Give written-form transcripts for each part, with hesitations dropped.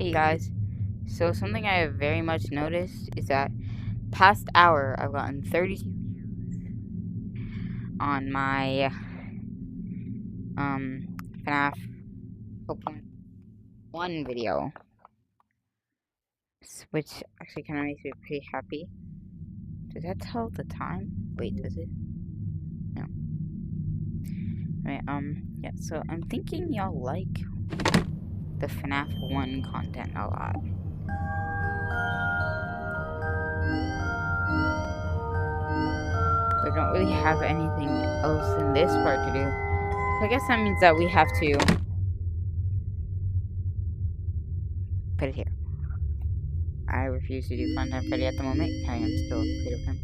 Hey guys, so something I have very much noticed is that past hour I've gotten 32 views on my FNAF open 1 video, which actually kind of makes me pretty happy. Does that tell the time? Wait, does it? No. Right, yeah, so I'm thinking y'all like the FNAF 1 content a lot. We don't really have anything else in this part to do. So I guess that means that we have to put it here. I refuse to do Funtime Freddy at the moment. I am still afraid of him.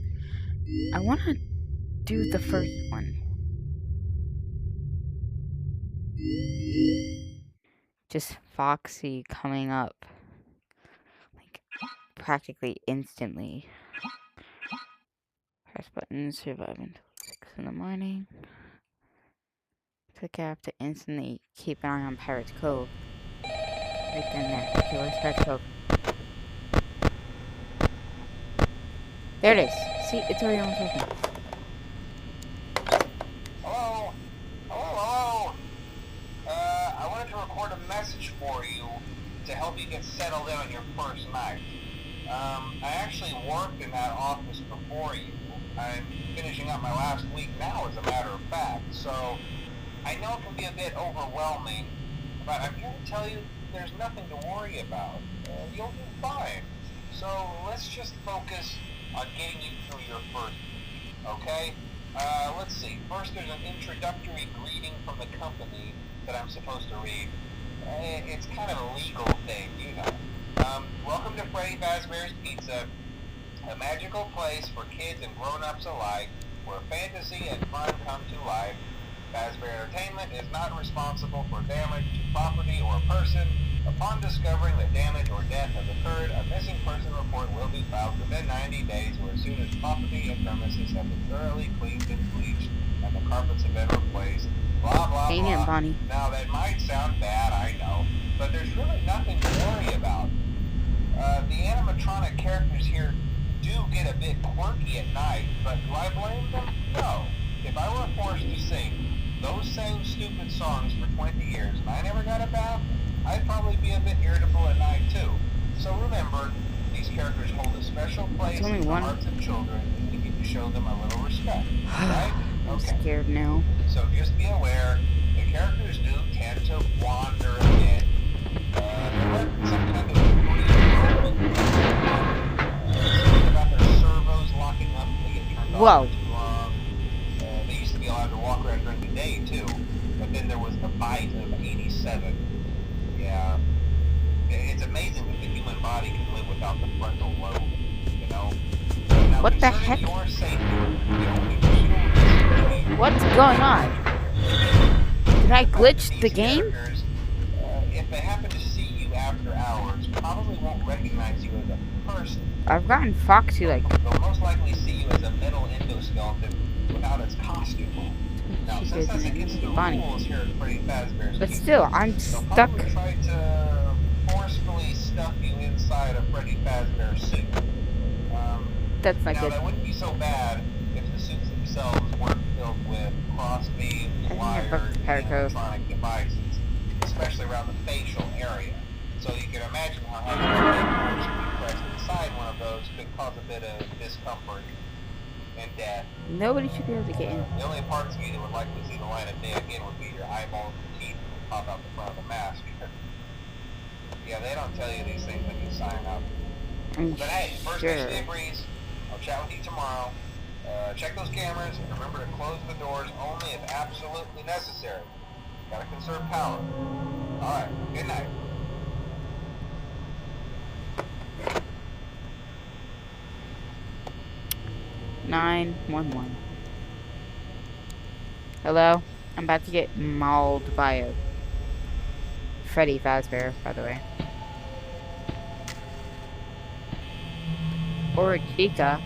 I want to do the first one. Just Foxy coming up like practically instantly. Press button, survive until 6 in the morning. It's like I have to instantly keep an eye on Pirate's Cove. Right then there. Okay, where's Pirate's Cove? There it is. See, it's already almost open. Hello? Hello? I wanted to record a message for you to help you get settled in on your first night. I actually worked in that office before you. I'm finishing up my last week now, as a matter of fact, so I know it can be a bit overwhelming, but I'm here to tell you there's nothing to worry about. You'll do fine. So let's just focus on getting you through your first week, okay? Let's see. First, there's an introductory greeting from the company that I'm supposed to read. It's kind of a legal thing, you know. Welcome to Freddy Fazbear's Pizza, a magical place for kids and grown-ups alike, where fantasy and fun come to life. Fazbear Entertainment is not responsible for damage to property or person. Upon discovering that damage or death has occurred, a missing person report will be filed within 90 days or as soon as property and premises have been thoroughly cleaned and bleached and the carpets have been replaced. Blah, blah, Dang blah. it, Bonnie. Now, that might sound bad, I know, but there's really nothing to worry about. The animatronic characters here do get a bit quirky at night, but do I blame them? No. If I were forced to sing those same stupid songs for 20 years and I never got a bath, I'd probably be a bit irritable at night too. So remember, these characters hold a special place in the hearts of children, and we need to show them a little respect, right? I'm scared now. So just be aware, the characters do tend to wander a bit. Some kind of something about their servos locking up when they get turned off for too long. They used to be allowed to walk around during the day too, but then there was the bite of 87. Yeah, it's amazing that the human body can live without the frontal lobe, you know? Now, what the heck? Your safety, What's going on? Did I glitch the game? If they happen to see you after hours, probably won't recognize you as a person. I've gotten Foxy like... They'll most likely see you as a metal endoskeleton without its costume. Now, since that's against the rules here at Freddy Fazbear's But still, I'm stuck. They'll probably try to forcefully stuff you inside a Freddy Fazbear suit. That's not now, good. that wouldn't be so bad if the suits themselves weren't filled with crossbeams, wires, and electronic devices, especially around the facial area. So you can imagine how having a force to be pressed inside one of those could cause a bit of discomfort and death. Nobody should be able to get in. The only parts of you that would likely see the light of day again would be your eyeballs and teeth that would pop out the front of the mask. Yeah, they don't tell you these things when you sign up. But hey, first mission degrees. I'll chat with you tomorrow. Check those cameras and remember to close the doors only if absolutely necessary. Gotta conserve power. Alright, good night. (911) Hello? I'm about to get mauled by a Freddy Fazbear, by the way. Or a Chica.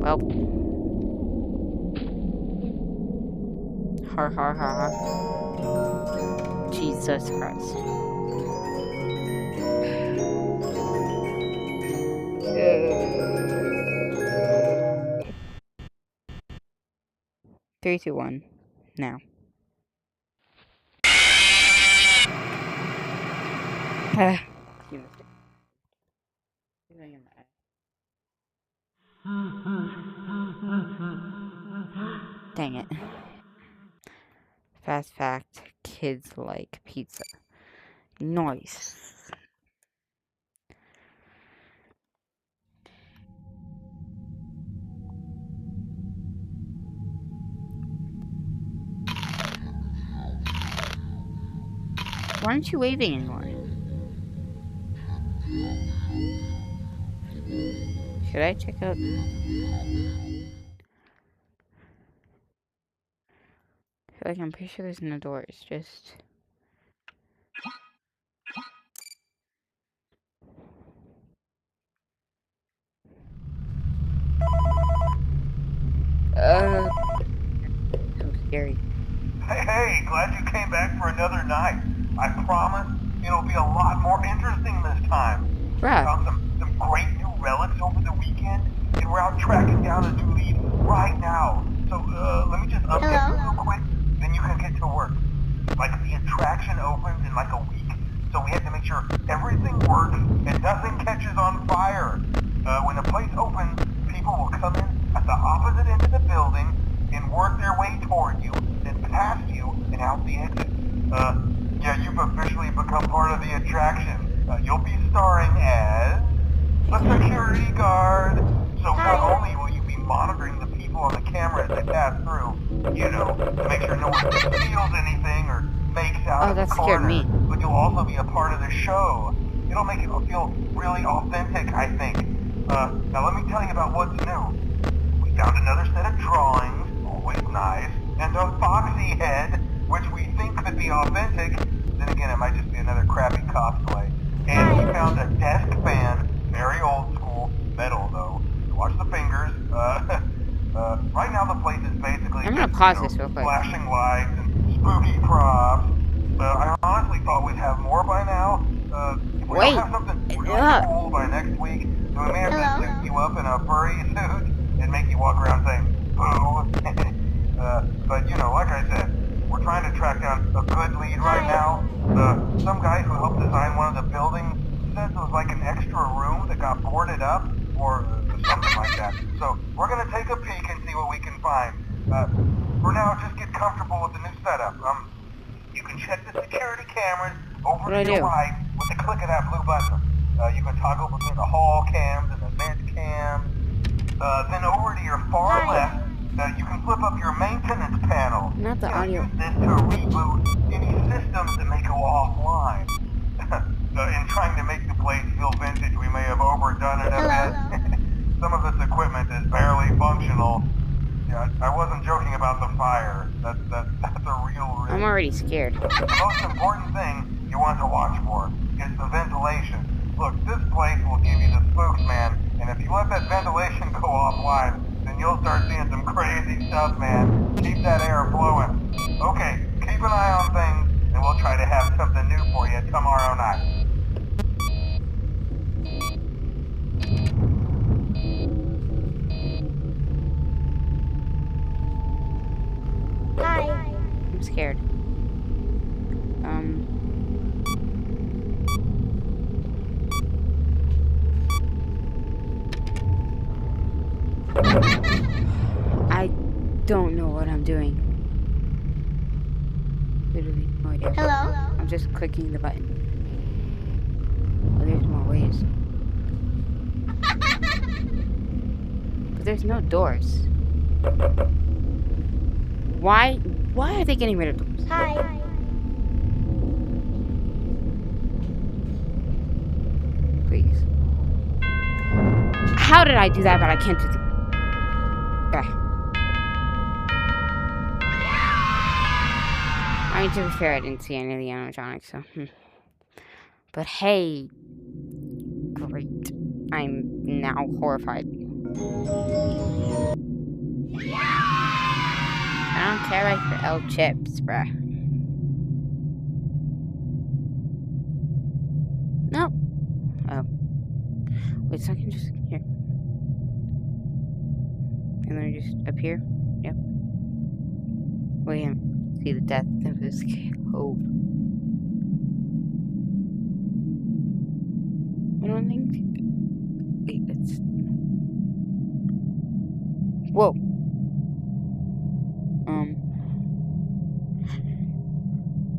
Well. Har har har. Jesus Christ. 3, 2, 1. Now. You missed it. Dang it. Fast fact, kids like pizza. Nice. Why aren't you waving anymore? Should I check out? I feel like I'm pretty sure there's no doors. Just. So scary. Hey, glad you came back for another night. I promise it'll be a lot more interesting this time. Bruh. Found some great new relics over the weekend, and we're out tracking down a new lead right now. So, let me just update you real quick, then you can get to work. Like, the attraction opens in like a week, so we have to make sure everything works and nothing catches on fire. When the place opens, people will come in at the opposite end of the building and work their way toward you, then past you, and out the exit. Yeah, you've officially become part of the attraction. You'll be starring as a security guard. So not only will you be monitoring the people on the camera as they pass through, you know, to make sure no one steals anything or makes out in the corner, but you'll also be a part of the show. It'll make it feel really authentic, I think. Now let me tell you about what's new. We found another set of drawings, always nice, and a foxy head, which we think could be authentic. Then again, it might just be another crappy cosplay. And we found a desk fan, very old school, metal though. Watch the fingers. Right now the place is basically I'm gonna pause this real quick. Flashing lights and spooky props. I honestly thought we'd have more by now. If we don't have something really cool by next week, then we may have to suit you up in a furry suit and make you walk around saying, boo. But you know, like I said, we're trying to track down a good lead right now. Some guy who helped design one of the buildings says it was like an extra room that got boarded up, or something like that. So we're gonna take a peek and see what we can find. For now, just get comfortable with the new setup. You can check the security cameras over to your right with the click of that blue button. You can toggle between the hall cams and the vent cams. Then over to your far left, you can flip up your maintenance panel. Not the audio. Use this to reboot any systems that may go offline. In trying to make the place feel vintage, we may have overdone it a bit. Some of this equipment is barely functional. Yeah, I wasn't joking about the fire. That's a real risk. I'm already scared. The most important thing you want to watch for is the ventilation. Look, this place will give you the spooks, man. And if you let that ventilation go offline, then you'll start seeing some crazy stuff, man. Keep that air flowing. Okay, keep an eye on things, and we'll try to have something new for you tomorrow night. Hi. I'm scared. I don't know what I'm doing. Literally no idea. Hello? I'm just clicking the button. Oh, there's more ways. But there's no doors. Why are they getting rid of doors? Hi. Please. How did I do that, but I can't do the... I mean, to be fair, I didn't see any of the animatronics, so... But hey... Great. I'm now horrified. I don't care try for L chips, bruh. No. Oh. Wait, so I can just here. And then just appear. Yep. Wait, see the death of this cove. I don't think. Wait, that's. Whoa.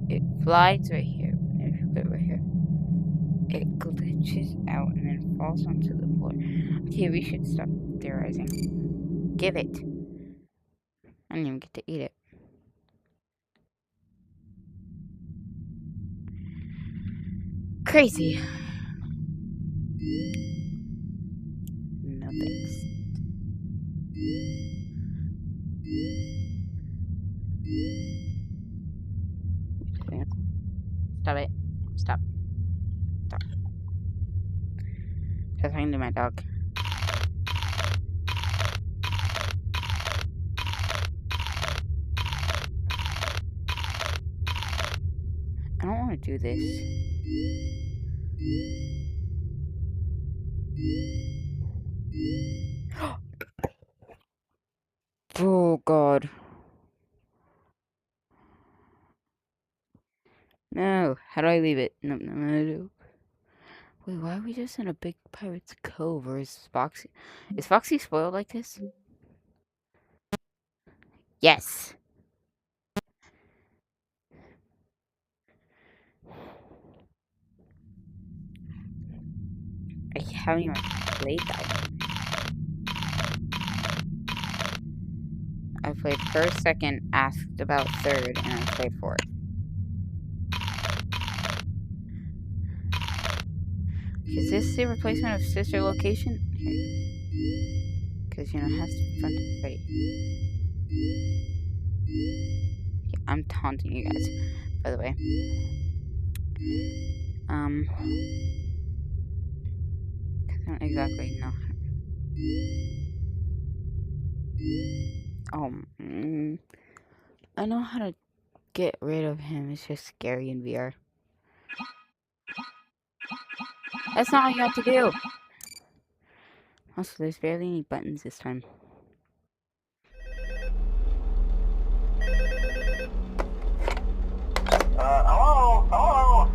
It flies right here. If you put it right here, it glitches out and then falls onto the floor. Okay, we should stop theorizing. Give it. I didn't even get to eat it. Crazy. No thanks. Stop it. Stop. Stop. Stop talking to my dog. I don't want to do this. Oh God. No. How do I leave it? No, no, no, no. Wait, why are we just in a big pirate's cove? Or is Foxy... Is Foxy spoiled like this? Yes. I haven't even played that one. I played first, second, asked about third, and I played fourth. Is this the replacement of Sister Location? Because, you know, it has to be fun to be ready. Okay, I'm taunting you guys, by the way. I don't exactly know. I know how to get rid of him. It's just scary in VR. That's not what you have to do. Also, there's barely any buttons this time. Hello?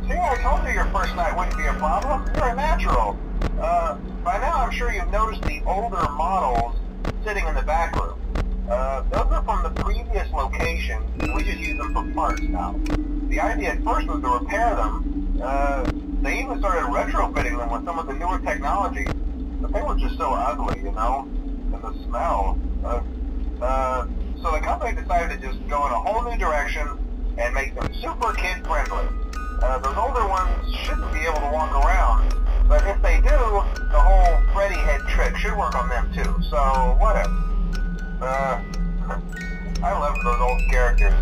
See, I told you your first night wouldn't be a problem. You're a natural. By now I'm sure you've noticed the older models sitting in the back room. Those are from the previous location. We just use them for parts now. The idea at first was to repair them. They even started retrofitting them with some of the newer technology, but they were just so ugly, you know, and the smell. So the company decided to just go in a whole new direction and make them super kid-friendly. Those older ones shouldn't be able to walk around, but if they do, the whole Freddy head trick should work on them too, so whatever. I love those old characters.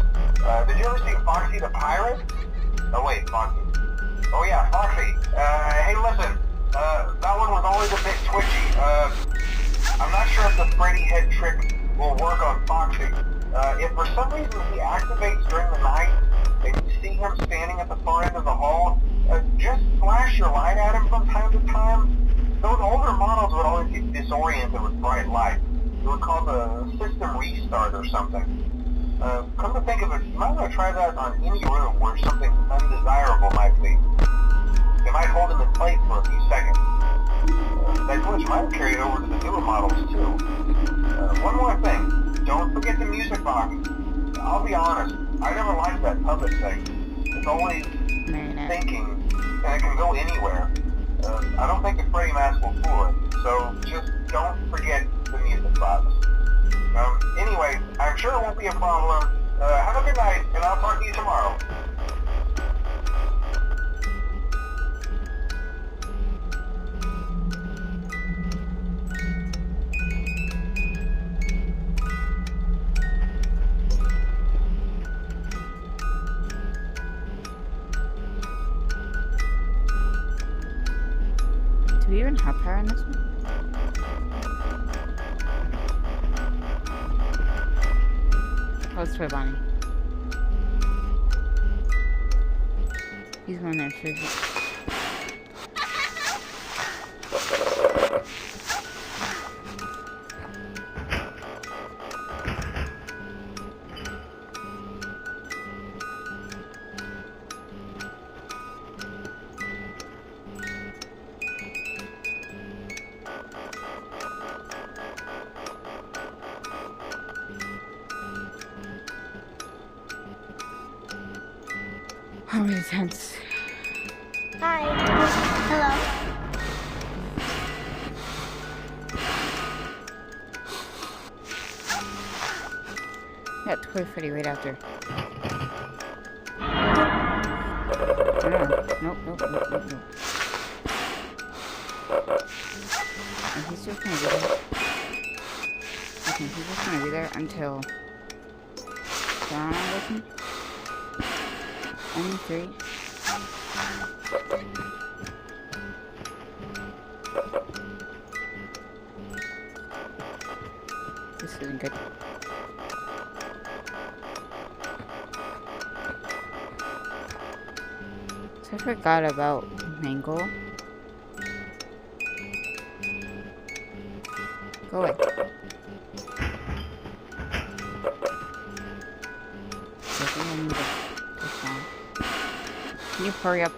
Did you ever see Foxy the Pirate? Oh wait, Foxy. Oh yeah, Foxy. Hey listen, that one was always a bit twitchy. I'm not sure if the Freddy head trick will work on Foxy. If for some reason he activates during the night, and you see him standing at the far end of the hall, just flash your light at him from time to time. Those older models would always get disoriented with bright light. It would cause a system restart or something. Come to think of it, you might want to try that on any room where something undesirable might be. It might hold him in place for a few seconds. That glitch might carry it over to the newer models too. One more thing, don't forget the music box. I'll be honest, I never liked that puppet thing. It's always thinking, and it can go anywhere. I don't think the Freddy mask will fool it, so just don't forget the music box. Anyway, I'm sure it won't be a problem. Have a good night, and I'll talk to you tomorrow. Do we even have power in this one? Close to Bonnie. He's going there. How many times? Hi. Hello. Yeah, Toy Freddy right after. No. Nope. And he's just gonna be there. Okay, he's just gonna be there until John listen. Only 3. This isn't good. So I forgot about Mangle. Go away. Can you hurry up?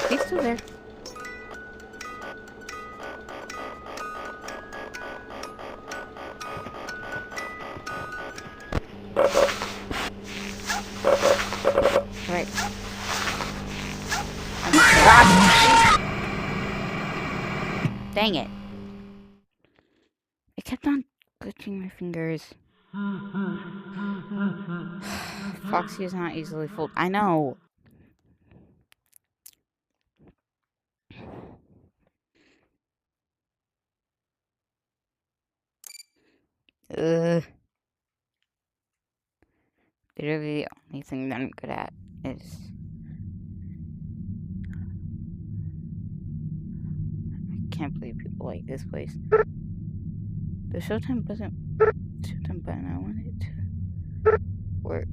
He's still there. Right. Dang it. It kept on glitching my fingers. Foxy is not easily fooled. I know. Ugh. Literally the only thing that I'm good at is... I can't believe people like this place. The Showtime button I want it to work.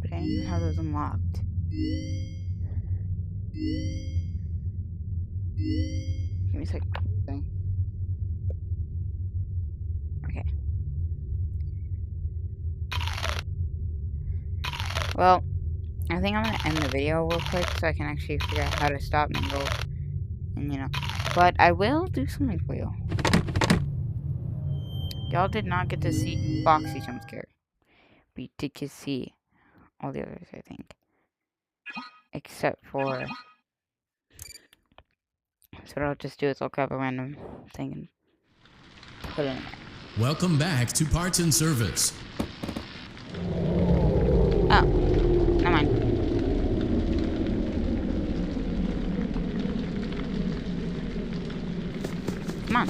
But I didn't even have those unlocked. Give me a second. Okay. Well, I think I'm gonna end the video real quick so I can actually figure out how to stop Mingle. And you know. But I will do something for you. Y'all did not get to see Foxy jump scare. But you did get to see all the others, I think. Except for... So what I'll just do is I'll grab a random thing and put it in there. Welcome back to Parts and Service. Oh, never mind. Come on.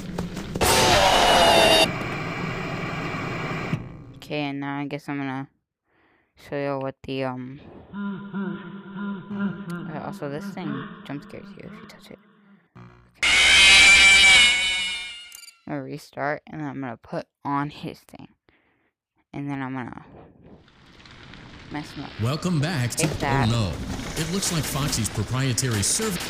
Okay, and now I guess I'm gonna show you what the also this thing jump scares you if you touch it. Okay. I'm gonna restart and then I'm gonna put on his thing. And then I'm gonna mess him up. Welcome back to... that. Oh no. It looks like Foxy's proprietary service...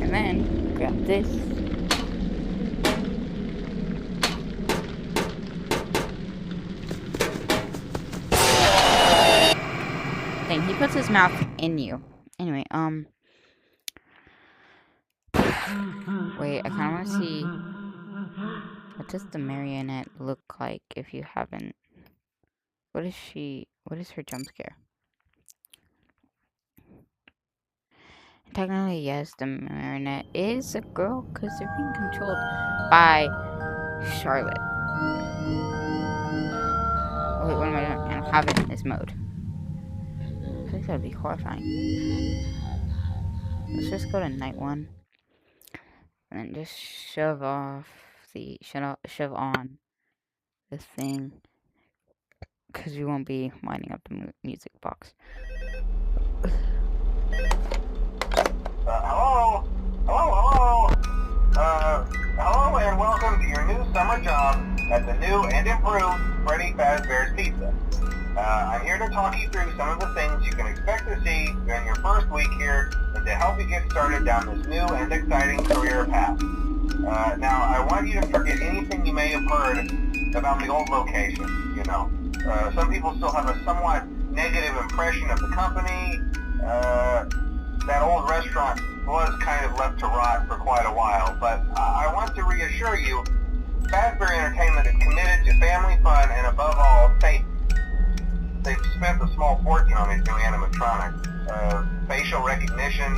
And then grab this. Dang, he puts his mouth in you. Anyway, wait, I kinda wanna see what does the marionette look like if you haven't... What is her jump scare? Technically, yes, the marionette is a girl because they're being controlled by Charlotte. Oh, wait, what am I doing? I don't have it in this mode. I think that would be horrifying. Let's just go to night 1. And then just shove on the thing. Because we won't be winding up the music box. Hello? Hello? Hello and welcome to your new summer job at the new and improved Freddy Fazbear's Pizza. I'm here to talk you through some of the things you can expect to see during your first week here and to help you get started down this new and exciting career path. Now, I want you to forget anything you may have heard about the old location, you know. Some people still have a somewhat negative impression of the company. That old restaurant was kind of left to rot for quite a while, but I want to reassure you, Fazbear Entertainment is committed to family fun and above all, safety. They've spent a small fortune on these new animatronics. Facial recognition,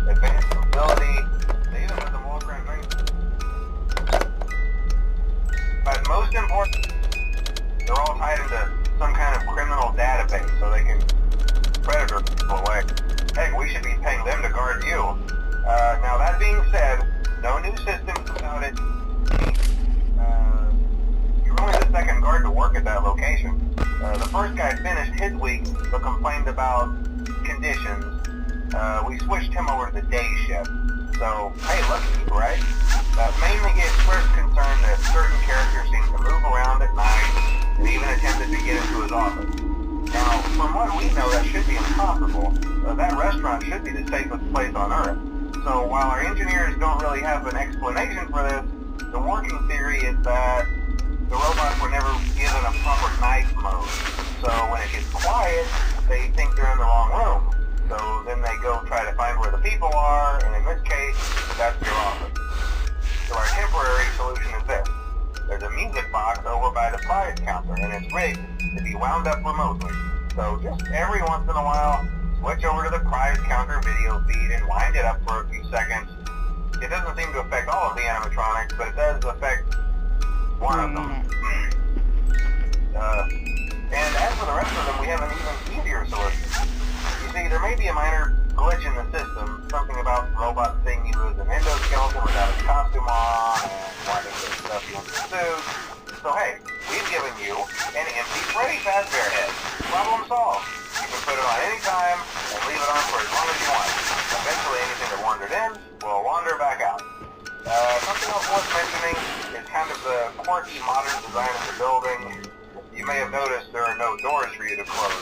advanced mobility, they even have the hologram thing. But most important, they're all tied into some kind of criminal database so they can predator people away. Heck, we should be paying them to guard you. Now that being said, no new systems without it. You're only the second guard to work at that location. The first guy finished his week but complained about conditions. We switched him over to the day shift. So, hey, lucky people, right? Mainly he expressed concern that certain characters seem to move around at night and even attempted to get into his office. Now, from what we know, that should be impossible. That restaurant should be the safest place on Earth. So while our engineers don't really have an explanation for this, the working theory is that the robots were never given a proper night mode. So when it gets quiet, they think they're in the wrong room. So then they go try to find where the people are, and in this case, that's your office. So our temporary solution is this. There's a music box over by the prize counter, and it's rigged to be wound up remotely. So just every once in a while, switch over to the prize counter video feed and wind it up for a few seconds. It doesn't seem to affect all of the animatronics, but it does affect one of them. And as for the rest of them, we have an even easier solution. You see, there may be a minor glitch in the system, something about robots seeing you as an endoskeleton without a costume on, and wanting to stuff you into a suit. So hey, we've given you an empty Freddy Fazbear head. Problem solved. You can put it on any time and leave it on for as long as you want. Eventually anything that wandered in will wander back out. Something else worth mentioning is kind of the quirky modern design of the building. You may have noticed there are no doors for you to close.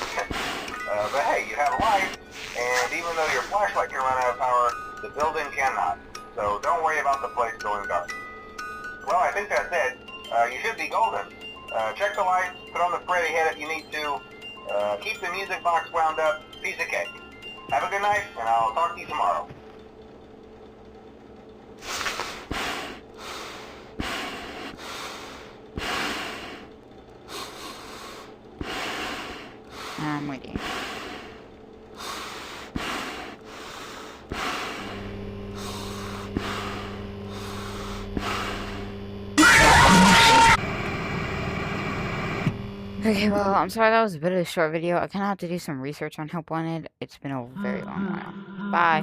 But hey, you have lights, and even though your flashlight can run out of power, the building cannot. So don't worry about the place going dark. Well, I think that's it. You should be golden. Check the lights, put on the Freddy head if you need to. Keep the music box wound up. Piece of cake. Have a good night, and I'll talk to you tomorrow. I'm waiting. Okay, well, I'm sorry that was a bit of a short video. I kind of have to do some research on Help Wanted. It's been a very long while. Bye.